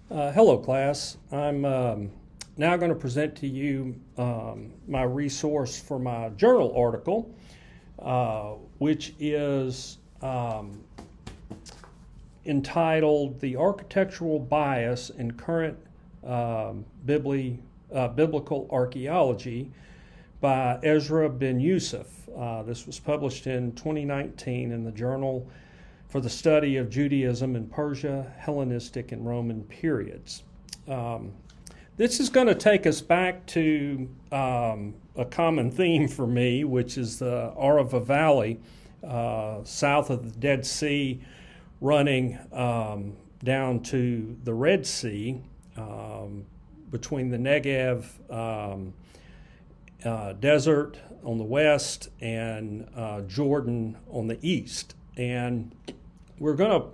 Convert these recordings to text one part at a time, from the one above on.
Hello, class. I'm now going to present to you my resource for my journal article, which is entitled "The Architectural Bias in Current Biblical Archaeology" by Ezra Ben Yusuf. This was published in 2019 in the Journal for the Study of Judaism in Persia, Hellenistic, and Roman periods. This is going to take us back to a common theme for me, which is the Arava Valley, south of the Dead Sea, running down to the Red Sea, between the Negev desert on the west and Jordan on the east. And we're going to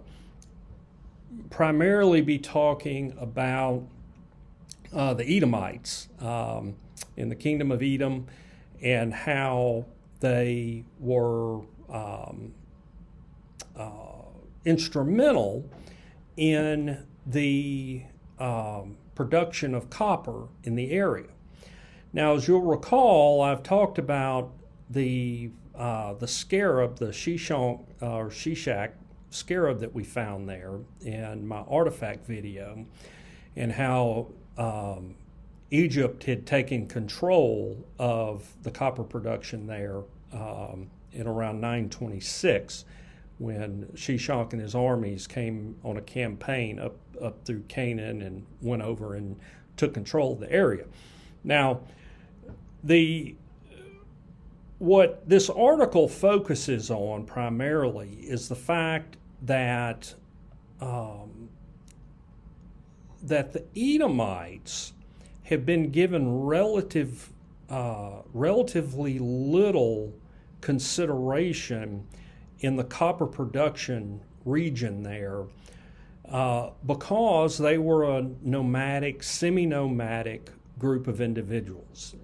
primarily be talking about the Edomites in the kingdom of Edom and how they were instrumental in the production of copper in the area. Now, as you'll recall, I've talked about the scarab, the Shishak scarab that we found there in my artifact video, and how Egypt had taken control of the copper production there in around 926, when Shishak and his armies came on a campaign up through Canaan and went over and took control of the area. Now, what this article focuses on primarily is the fact that that the Edomites have been given relatively little consideration in the copper production region there, because they were a nomadic, semi-nomadic group of individuals.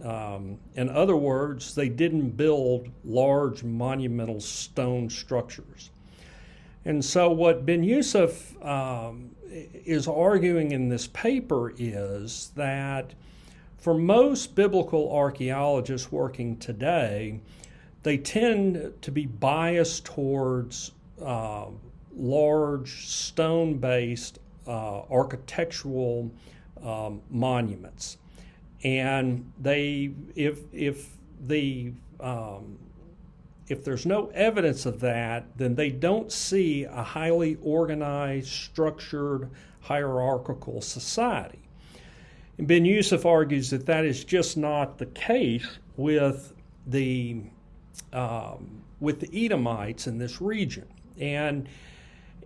In other words, they didn't build large monumental stone structures. And so what Ben Yusuf is arguing in this paper is that for most biblical archaeologists working today, they tend to be biased towards large stone-based architectural monuments. And if there's no evidence of that, then they don't see a highly organized, structured, hierarchical society. And Ben Yusuf argues that that is just not the case with the Edomites in this region. And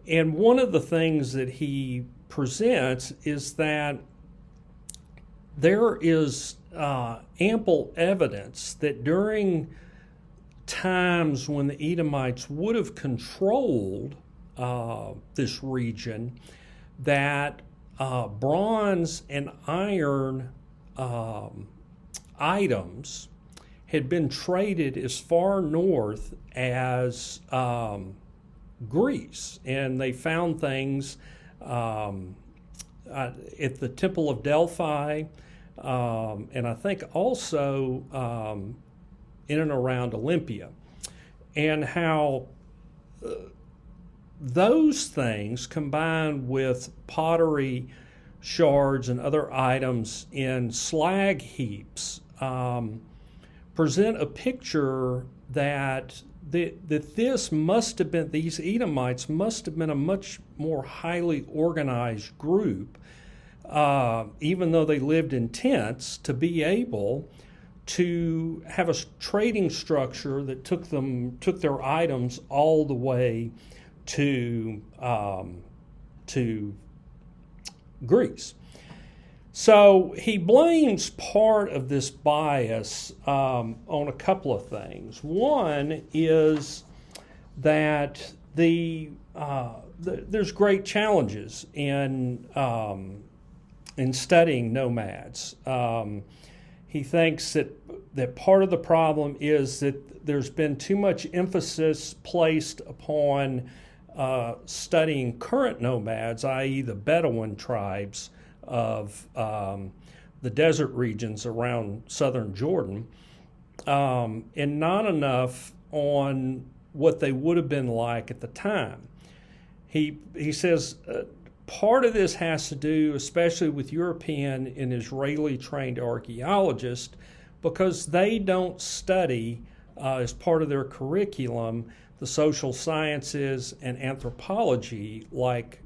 one of the things that he presents is that there is ample evidence that during times when the Edomites would have controlled this region, that bronze and iron items had been traded as far north as Greece. And they found things at the Temple of Delphi, and I think also in and around Olympia, and how those things combined with pottery shards and other items in slag heaps present a picture that this must have been, these Edomites must have been a much more highly organized group, even though they lived in tents, to be able to have a trading structure that took their items all the way to Greece. So he blames part of this bias on a couple of things. One is that there's great challenges in studying nomads. He thinks that part of the problem is that there's been too much emphasis placed upon studying current nomads, i.e., the Bedouin tribes of the desert regions around southern Jordan, and not enough on what they would have been like at the time. He says part of this has to do, especially with European and Israeli trained archaeologists, because they don't study as part of their curriculum the social sciences and anthropology like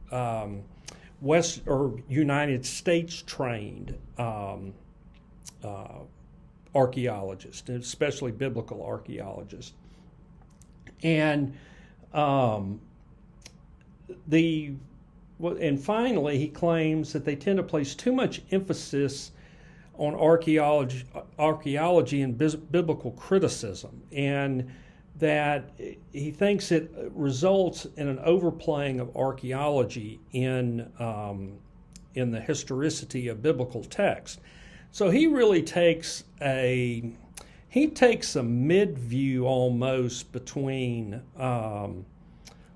West or United States trained archaeologists, especially biblical archaeologists. And and finally, he claims that they tend to place too much emphasis on archaeology and biblical criticism, and that he thinks it results in an overplaying of archaeology in the historicity of biblical text. So he really takes a mid view almost between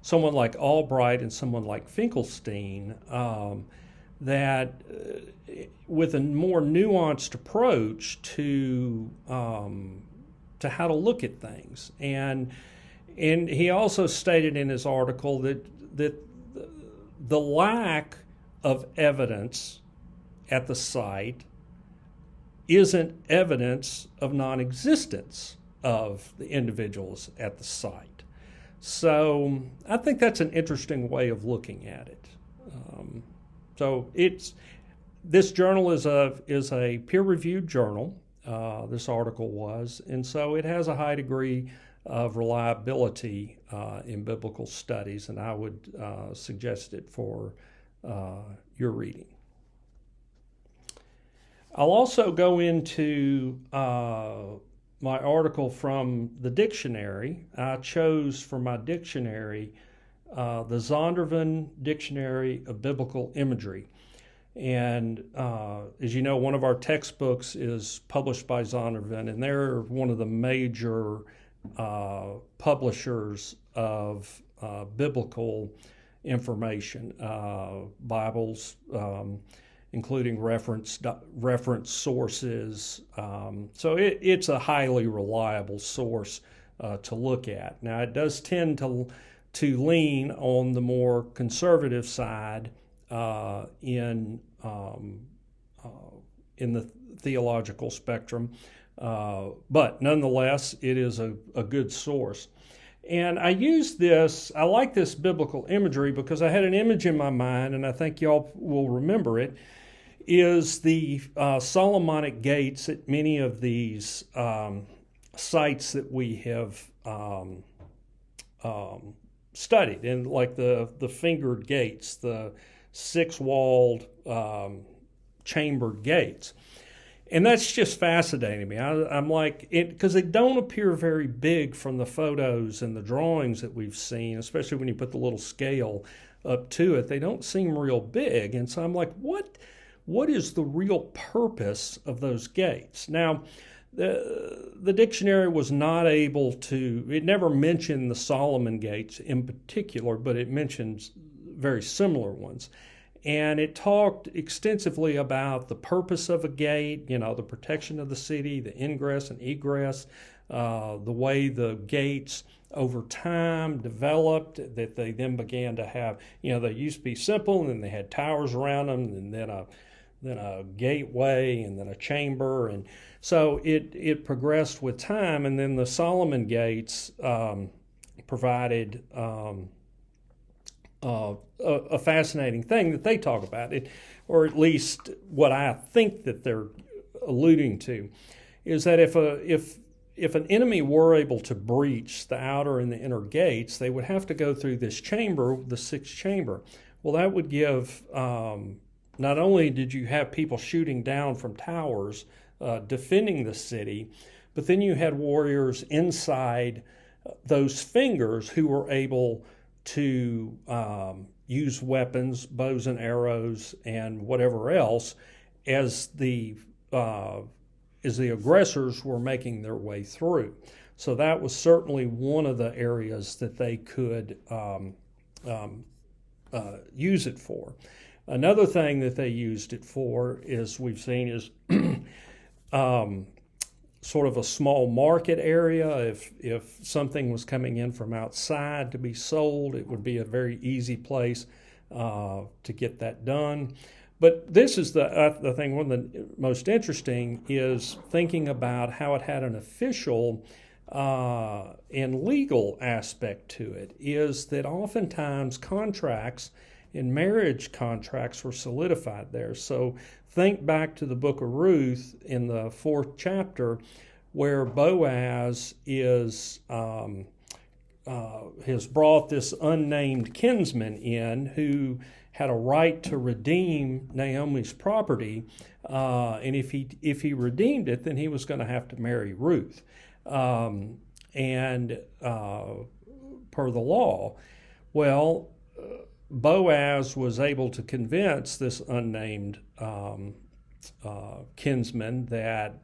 someone like Albright and someone like Finkelstein, that with a more nuanced approach to how to look at things. And he also stated in his article that the lack of evidence at the site isn't evidence of non-existence of the individuals at the site. So I think that's an interesting way of looking at it. This journal is a peer-reviewed journal. This article was, and so it has a high degree of reliability in biblical studies, and I would suggest it for your reading. I'll also go into my article from the dictionary. I chose for my dictionary the Zondervan Dictionary of Biblical Imagery. And as you know, one of our textbooks is published by Zondervan, and they're one of the major publishers of biblical information, Bibles, including reference sources. So it's a highly reliable source to look at. Now, it does tend to lean on the more conservative side in the theological spectrum, but nonetheless, it is a good source. And I like this biblical imagery because I had an image in my mind, and I think y'all will remember it, is the Solomonic gates at many of these sites that we have studied, and like the fingered gates, the six-walled chambered gates. And that's just fascinating to me. I'm like, because they don't appear very big from the photos and the drawings that we've seen, especially when you put the little scale up to it. They don't seem real big. And so I'm like, what is the real purpose of those gates? Now, the dictionary was not able to, it never mentioned the Solomon gates in particular, but it mentions very similar ones. And it talked extensively about the purpose of a gate, the protection of the city, the ingress and egress, the way the gates over time developed, that they then began to have, they used to be simple, and then they had towers around them, and then a gateway, and then a chamber. And so it progressed with time, and then the Solomon gates provided a fascinating thing that they talk about, it, or at least what I think that they're alluding to, is that if an enemy were able to breach the outer and the inner gates, they would have to go through this chamber, the sixth chamber. Well, that would give, not only did you have people shooting down from towers defending the city, but then you had warriors inside those fingers who were able to use weapons, bows and arrows, and whatever else, as the aggressors were making their way through. So that was certainly one of the areas that they could use it for. Another thing that they used it for is we've seen is sort of a small market area. If something was coming in from outside to be sold, it would be a very easy place to get that done. But this is the thing, one of the most interesting is thinking about how it had an official and legal aspect to it, is that oftentimes contracts and marriage contracts were solidified there. So think back to the book of Ruth in the 4th chapter, where Boaz has brought this unnamed kinsman in who had a right to redeem Naomi's property, and if he redeemed it, then he was going to have to marry Ruth, and per the law. Well, Boaz was able to convince this unnamed kinsman that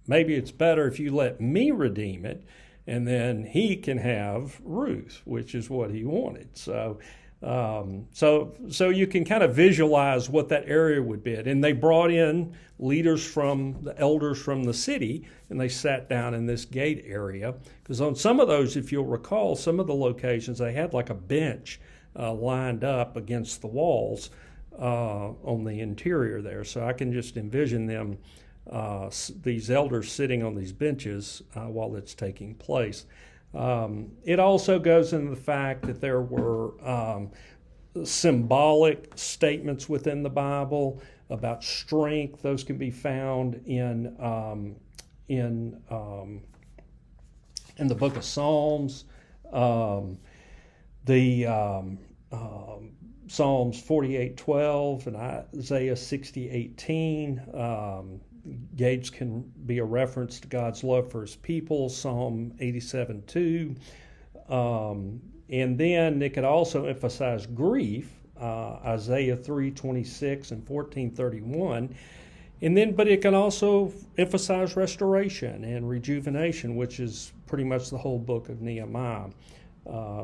maybe it's better if you let me redeem it, and then he can have Ruth, which is what he wanted. So you can kind of visualize what that area would be. And they brought in leaders from the elders from the city, and they sat down in this gate area. Because on some of those, if you'll recall, some of the locations, they had like a bench lined up against the walls on the interior there. So I can just envision them, these elders sitting on these benches while it's taking place. It also goes into the fact that there were symbolic statements within the Bible about strength. Those can be found in the book of Psalms, Psalms 48:12 and Isaiah 60:18. Gates can be a reference to God's love for his people, Psalm 87:2. And then it could also emphasize grief, Isaiah 3:26 and 14:31. But it can also emphasize restoration and rejuvenation, which is pretty much the whole book of Nehemiah.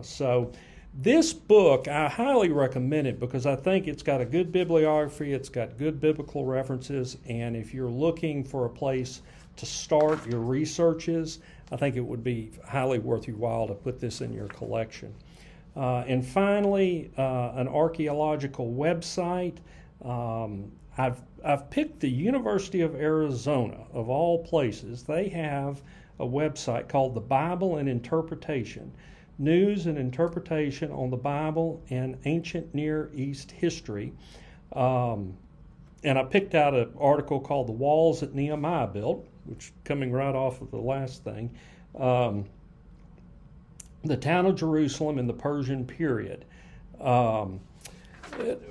So this book, I highly recommend it because I think it's got a good bibliography, it's got good biblical references, and if you're looking for a place to start your researches, I think it would be highly worth your while to put this in your collection. And finally, an archaeological website. I've picked the University of Arizona, of all places. They have a website called The Bible and Interpretation. News and interpretation on the Bible and ancient Near East history. And I picked out an article called The Walls That Nehemiah Built, which coming right off of the last thing. The town of Jerusalem in the Persian period.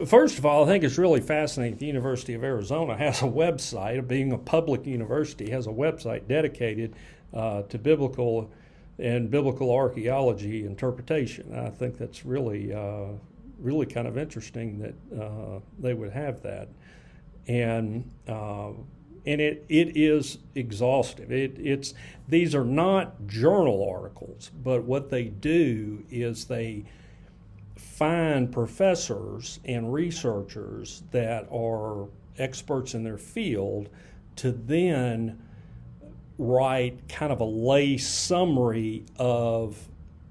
First of all, I think it's really fascinating the University of Arizona has a website, being a public university, has a website dedicated to biblical archaeology interpretation. I think that's really kind of interesting that they would have that, and it is exhaustive. These are not journal articles, but what they do is they find professors and researchers that are experts in their field to then write kind of a lay summary of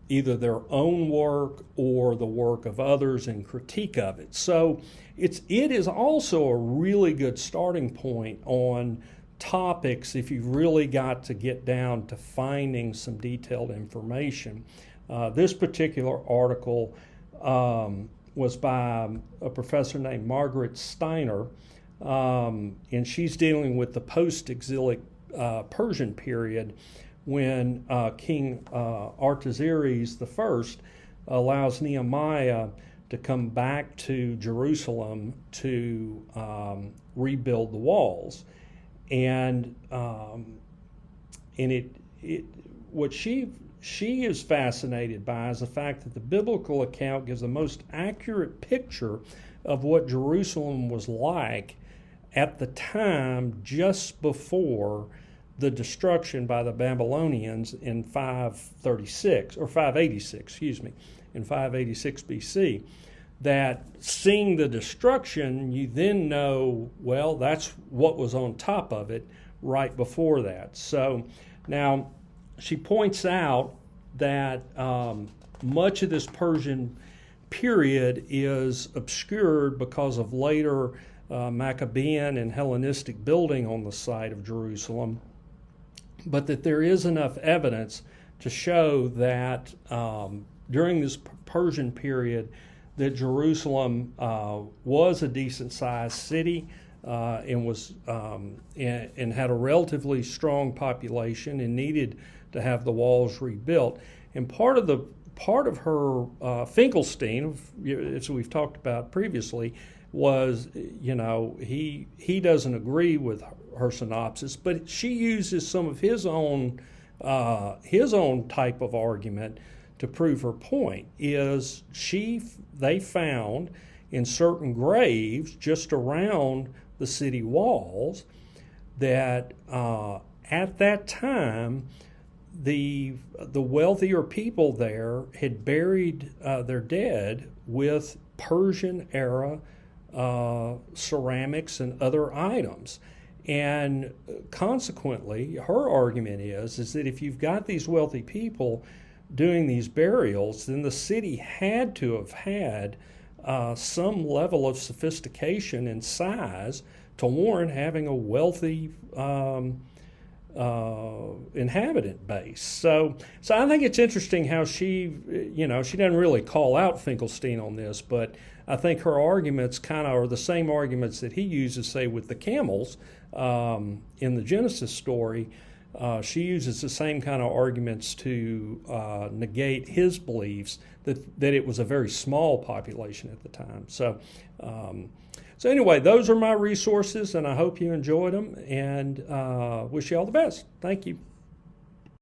either their own work or the work of others and critique of it. So it is also a really good starting point on topics if you've really got to get down to finding some detailed information. This particular article was by a professor named Margaret Steiner, and she's dealing with the post-exilic Persian period when King Artaxerxes I allows Nehemiah to come back to Jerusalem to rebuild the walls, and what she is fascinated by is the fact that the biblical account gives the most accurate picture of what Jerusalem was like at the time just before the destruction by the Babylonians in 586, in 586 BC, that seeing the destruction, you then know, well, that's what was on top of it right before that. So now she points out that much of this Persian period is obscured because of later Maccabean and Hellenistic building on the site of Jerusalem, but that there is enough evidence to show that during this Persian period that Jerusalem was a decent-sized city and was and had a relatively strong population and needed to have the walls rebuilt. And part of her Finkelstein, as we've talked about previously, was, he doesn't agree with her synopsis, but she uses some of his own type of argument to prove her point. They found in certain graves just around the city walls that at that time the wealthier people there had buried their dead with Persian era ceramics and other items. And consequently, her argument is that if you've got these wealthy people doing these burials, then the city had to have had some level of sophistication and size to warrant having a wealthy inhabitant base. So I think it's interesting how she doesn't really call out Finkelstein on this, but I think her arguments kind of are the same arguments that he uses, say, with the camels in the Genesis story. She uses the same kind of arguments to negate his beliefs that it was a very small population at the time. So anyway, those are my resources, and I hope you enjoyed them, and wish you all the best. Thank you.